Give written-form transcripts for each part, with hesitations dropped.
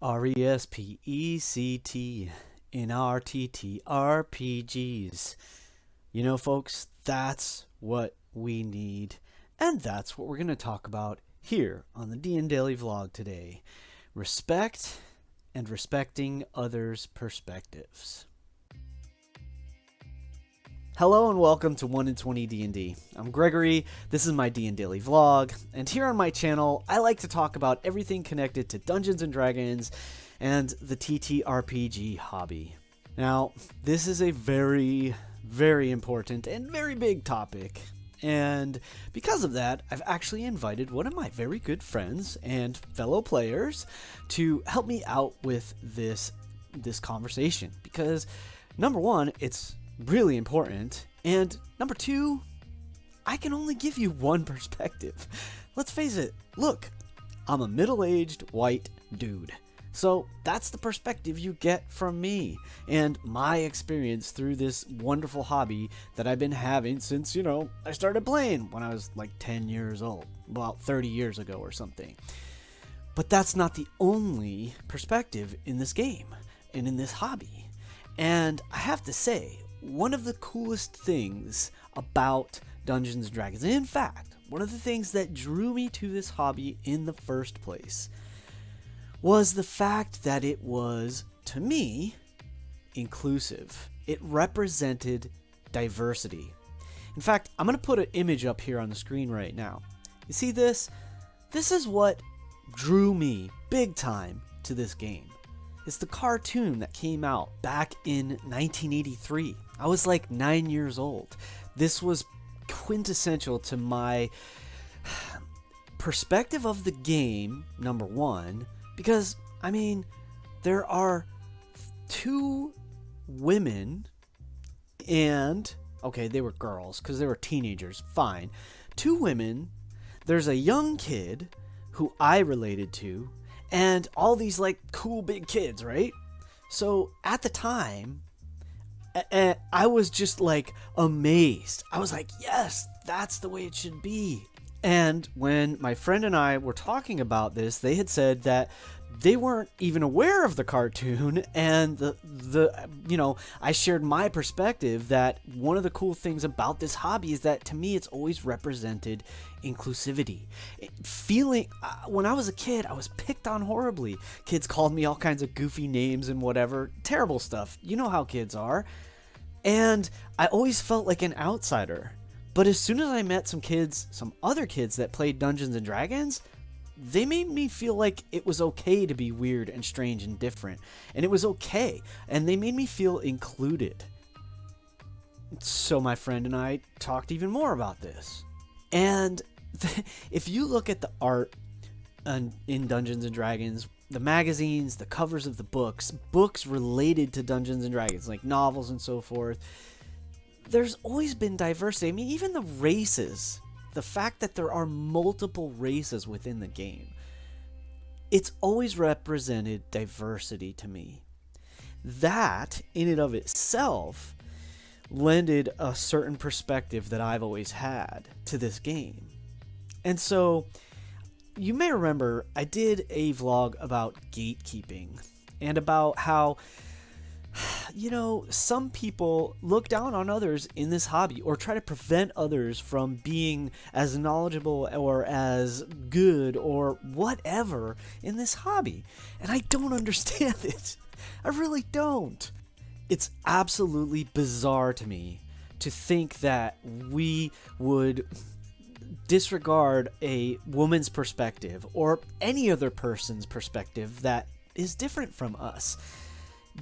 RESPECT in our TTRPGs. You know, folks, that's what we need, and that's what we're going to talk about here on the DnDaily vlog today. Respect and respecting others' perspectives. Hello and welcome to 1 in 20 D&D. I'm Gregory, this is my DnDaily vlog, and here on my channel I like to talk about everything connected to Dungeons & Dragons and the TTRPG hobby. Now, this is a very, very important and very big topic, and because of that, I've actually invited one of my very good friends and fellow players to help me out with this conversation, because number one, it's really important, and number two, I can only give you one perspective. Let's face it, look, I'm a middle-aged white dude. So that's the perspective you get from me and my experience through this wonderful hobby that I've been having since, I started playing when I was like 10 years old, about 30 years ago or something. But that's not the only perspective in this game and in this hobby. And I have to say, one of the coolest things about Dungeons & Dragons, and in fact, one of the things that drew me to this hobby in the first place, was the fact that it was, to me, inclusive. It represented diversity. In fact, I'm going to put an image up here on the screen right now. You see this? This is what drew me big time to this game. It's the cartoon that came out back in 1983. I was like 9 years old. This was quintessential to my perspective of the game, number one, because, there are two women and, okay, they were girls because they were teenagers, fine. Two women, there's a young kid who I related to, and all these like cool big kids, right? So at the time, I was just like amazed. I was like, yes, that's the way it should be. And when my friend and I were talking about this, they had said that they weren't even aware of the cartoon, and I shared my perspective that one of the cool things about this hobby is that to me it's always represented inclusivity. When I was a kid, I was picked on horribly. Kids called me all kinds of goofy names and whatever, terrible stuff. You know how kids are. And I always felt like an outsider. But as soon as I met some other kids that played Dungeons & Dragons, they made me feel like it was okay to be weird and strange and different. And it was okay. And they made me feel included. So my friend and I talked even more about this. And if you look at the art in Dungeons & Dragons, the magazines, the covers of the books related to Dungeons & Dragons, like novels and so forth, there's always been diversity. Even the races, the fact that there are multiple races within the game, it's always represented diversity to me. That, in and of itself, lended a certain perspective that I've always had to this game. And so, you may remember I did a vlog about gatekeeping and about how some people look down on others in this hobby or try to prevent others from being as knowledgeable or as good or whatever in this hobby. And I don't understand it. I really don't. It's absolutely bizarre to me to think that we would disregard a woman's perspective or any other person's perspective that is different from us.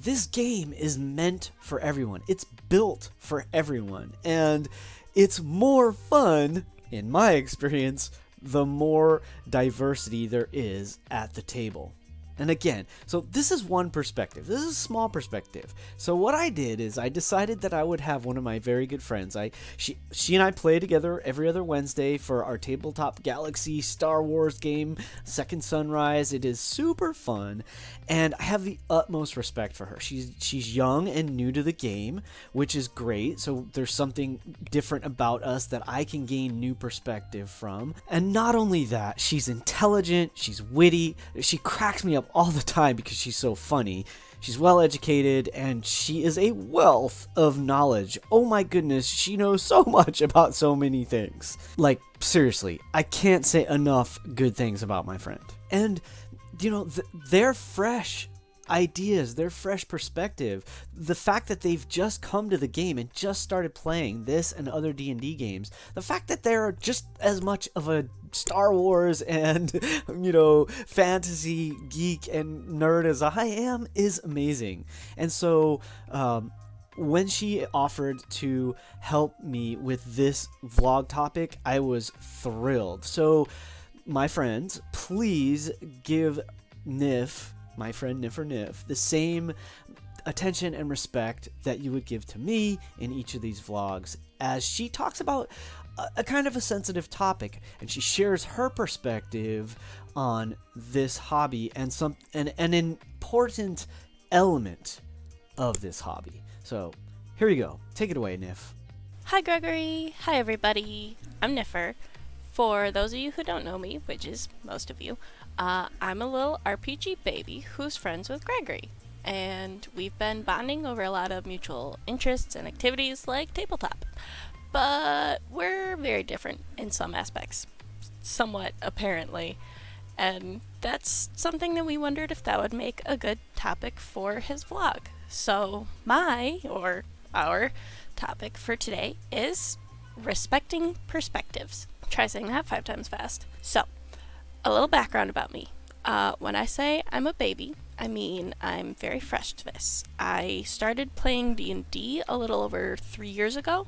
This game is meant for everyone. It's built for everyone. And it's more fun, in my experience, the more diversity there is at the table. And again, so this is one perspective. This is a small perspective. So what I did is I decided that I would have one of my very good friends. She and I play together every other Wednesday for our Tabletop Galaxy Star Wars game, Second Sunrise. It is super fun, and I have the utmost respect for her. She's young and new to the game, which is great. So there's something different about us that I can gain new perspective from. And not only that, she's intelligent, she's witty, she cracks me up up all the time because she's so funny. She's well educated and she is a wealth of knowledge. Oh my goodness, she knows so much about so many things. Like, seriously, I can't say enough good things about my friend. And, you know, they're fresh ideas, their fresh perspective, the fact that they've just come to the game and just started playing this and other D&D games, the fact that they're just as much of a Star Wars and, you know, fantasy geek and nerd as I am is amazing. And so when she offered to help me with this vlog topic, I was thrilled. So my friends, please give Nif, my friend Nif, the same attention and respect that you would give to me in each of these vlogs, as she talks about a kind of a sensitive topic and she shares her perspective on this hobby and an important element of this hobby. So here you go. Take it away, Nif. Hi, Gregory. Hi, everybody. I'm Niffer. For those of you who don't know me, which is most of you, I'm a little RPG baby who's friends with Gregory, and we've been bonding over a lot of mutual interests and activities like tabletop. But we're very different in some aspects, somewhat apparently, and that's something that we wondered if that would make a good topic for his vlog. So our topic for today is respecting perspectives. Try saying that 5 times fast. So, a little background about me. When I say I'm a baby, I mean I'm very fresh to this. I started playing D&D a little over 3 years ago,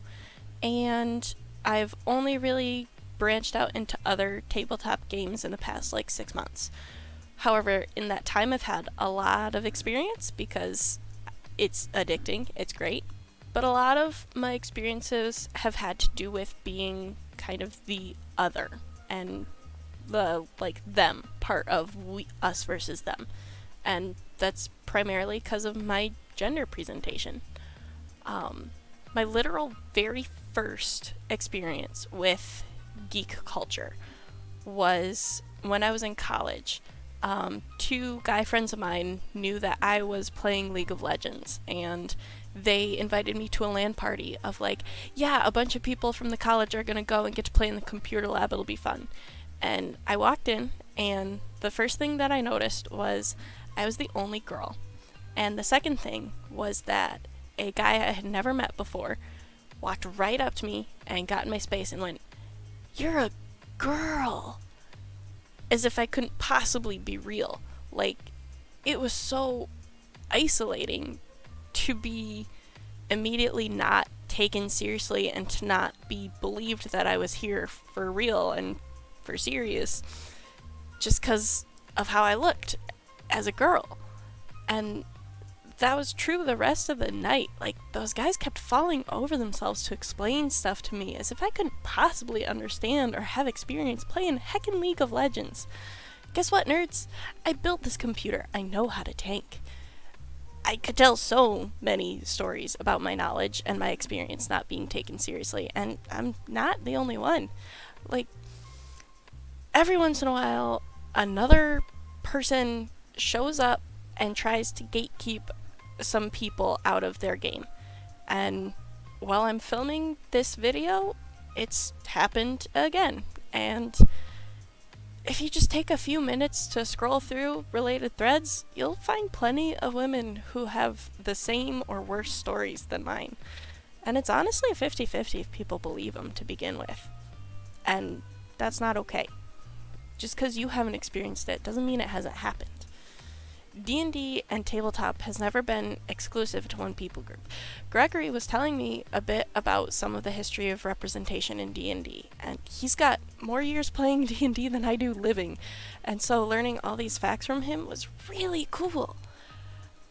and I've only really branched out into other tabletop games in the past 6 months. However, in that time I've had a lot of experience because it's addicting, it's great, but a lot of my experiences have had to do with being kind of the other and the them part of us versus them, and that's primarily because of my gender presentation. My literal very first experience with geek culture was when I was in college. 2 guy friends of mine knew that I was playing League of Legends, and they invited me to a LAN party of a bunch of people from the college are gonna go and get to play in the computer lab, it'll be fun. And I walked in, and the first thing that I noticed was I was the only girl. And the second thing was that a guy I had never met before walked right up to me and got in my space and went, "You're a girl," as if I couldn't possibly be real. It was so isolating to be immediately not taken seriously and to not be believed that I was here for real and for serious just because of how I looked as a girl. And that was true the rest of the night. Those guys kept falling over themselves to explain stuff to me as if I couldn't possibly understand or have experience playing heckin' League of Legends. Guess what, nerds? I built this computer. I know how to tank. I could tell so many stories about my knowledge and my experience not being taken seriously, and I'm not the only one. Every once in a while, another person shows up and tries to gatekeep some people out of their game. And while I'm filming this video, it's happened again. And if you just take a few minutes to scroll through related threads, you'll find plenty of women who have the same or worse stories than mine. And it's honestly a 50-50 if people believe them to begin with. And that's not okay. Just because you haven't experienced it doesn't mean it hasn't happened. D&D and tabletop has never been exclusive to one people group. Gregory was telling me a bit about some of the history of representation in D&D, and he's got more years playing D&D than I do living, and so learning all these facts from him was really cool.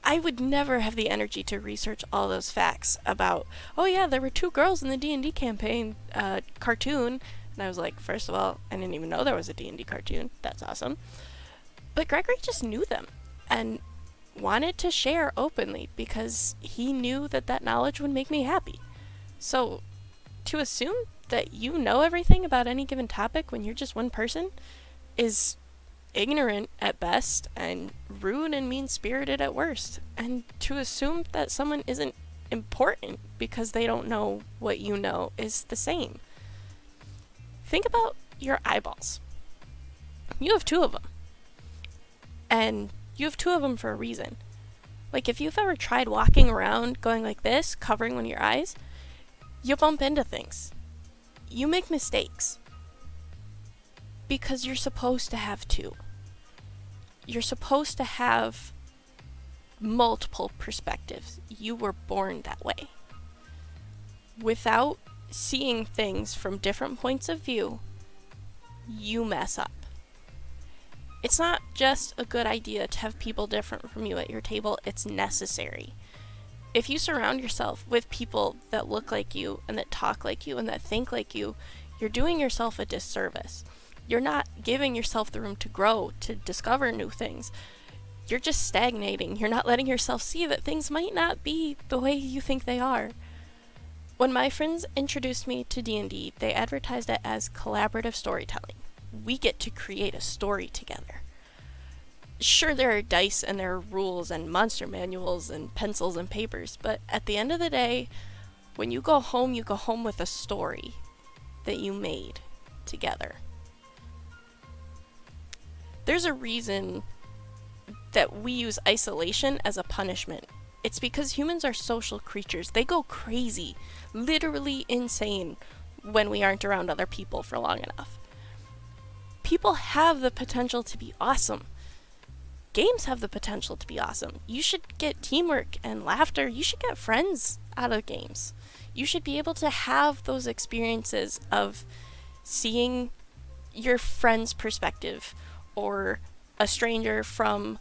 I would never have the energy to research all those facts about, oh yeah, there were 2 girls in the D&D campaign cartoon, and I was like, first of all, I didn't even know there was a D&D cartoon. That's awesome. But Gregory just knew them and wanted to share openly because he knew that that knowledge would make me happy. So to assume that you know everything about any given topic when you're just one person is ignorant at best and rude and mean-spirited at worst. And to assume that someone isn't important because they don't know what you know is the same. Think about your eyeballs. You have two of them. And you have two of them for a reason. Like, if you've ever tried walking around going like this, covering one of your eyes, you bump into things. You make mistakes. Because you're supposed to have two. You're supposed to have multiple perspectives. You were born that way. Without seeing things from different points of view, you mess up. It's not just a good idea to have people different from you at your table, it's necessary. If you surround yourself with people that look like you and that talk like you and that think like you, you're doing yourself a disservice. You're not giving yourself the room to grow, to discover new things. You're just stagnating. You're not letting yourself see that things might not be the way you think they are. When my friends introduced me to D&D, they advertised it as collaborative storytelling. We get to create a story together. Sure, there are dice and there are rules and monster manuals and pencils and papers, but at the end of the day, when you go home with a story that you made together. There's a reason that we use isolation as a punishment. It's because humans are social creatures. They go crazy, literally insane, when we aren't around other people for long enough. People have the potential to be awesome. Games have the potential to be awesome. You should get teamwork and laughter. You should get friends out of games. You should be able to have those experiences of seeing your friend's perspective, or a stranger from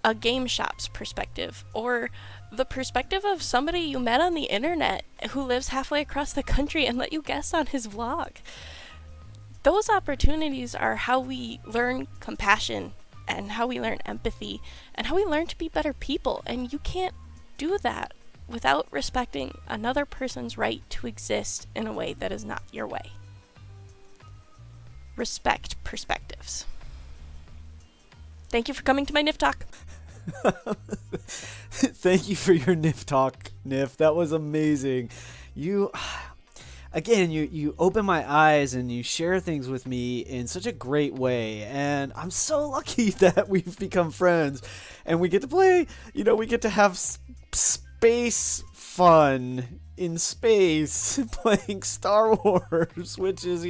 a game shop's perspective, or the perspective of somebody you met on the internet who lives halfway across the country and let you guest on his vlog. Those opportunities are how we learn compassion and how we learn empathy and how we learn to be better people. And you can't do that without respecting another person's right to exist in a way that is not your way. Respect perspectives. Thank you for coming to my NIF Talk. Thank you for your NIF Talk, NIF. That was amazing. You open my eyes and you share things with me in such a great way, and I'm so lucky that we've become friends and we get to play, we get to have space fun in space playing Star Wars, which is,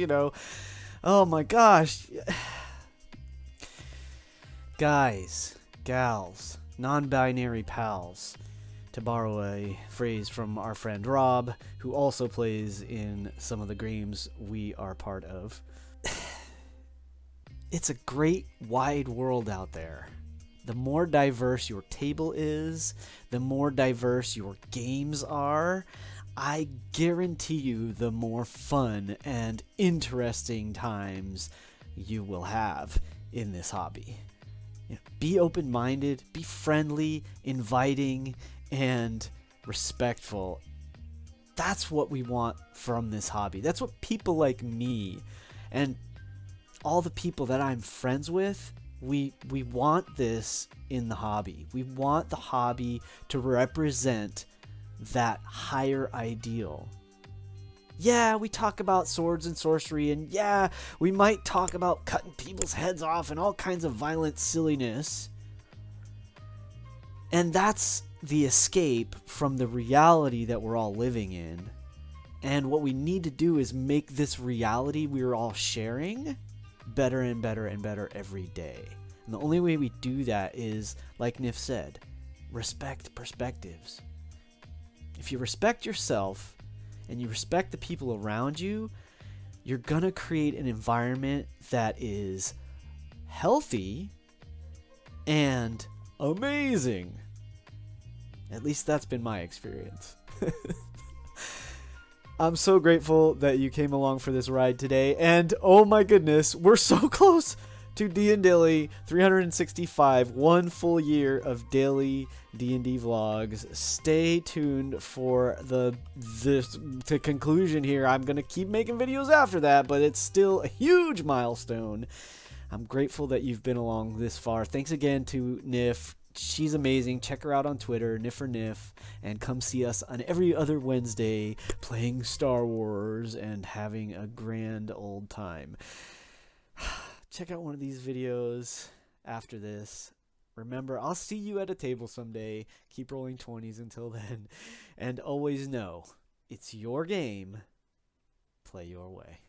oh my gosh. Guys, gals, non-binary pals, to borrow a phrase from our friend Rob, who also plays in some of the games we are part of. It's a great wide world out there. The more diverse your table is, the more diverse your games are, I guarantee you the more fun and interesting times you will have in this hobby. Be open-minded, be friendly, inviting, and respectful. That's what we want from this hobby. That's what people like me and all the people that I'm friends with, we want this in the hobby. We want the hobby to represent that higher ideal. Yeah, we talk about swords and sorcery, and yeah, we might talk about cutting people's heads off and all kinds of violent silliness. And that's the escape from the reality that we're all living in. And what we need to do is make this reality we're all sharing better and better and better every day. And the only way we do that is, like Nif said, respect perspectives. If you respect yourself and you respect the people around you, you're going to create an environment that is healthy and amazing. At least that's been my experience. I'm so grateful that you came along for this ride today. And oh my goodness, we're so close to DnDaily 365, one full year of daily D&D vlogs. Stay tuned for the conclusion here. I'm going to keep making videos after that, but it's still a huge milestone. I'm grateful that you've been along this far. Thanks again to Nif. She's amazing. Check her out on Twitter, Nif, and come see us on every other Wednesday playing Star Wars and having a grand old time. Check out one of these videos after this. Remember, I'll see you at a table someday. Keep rolling 20s until then. And always know, it's your game. Play your way.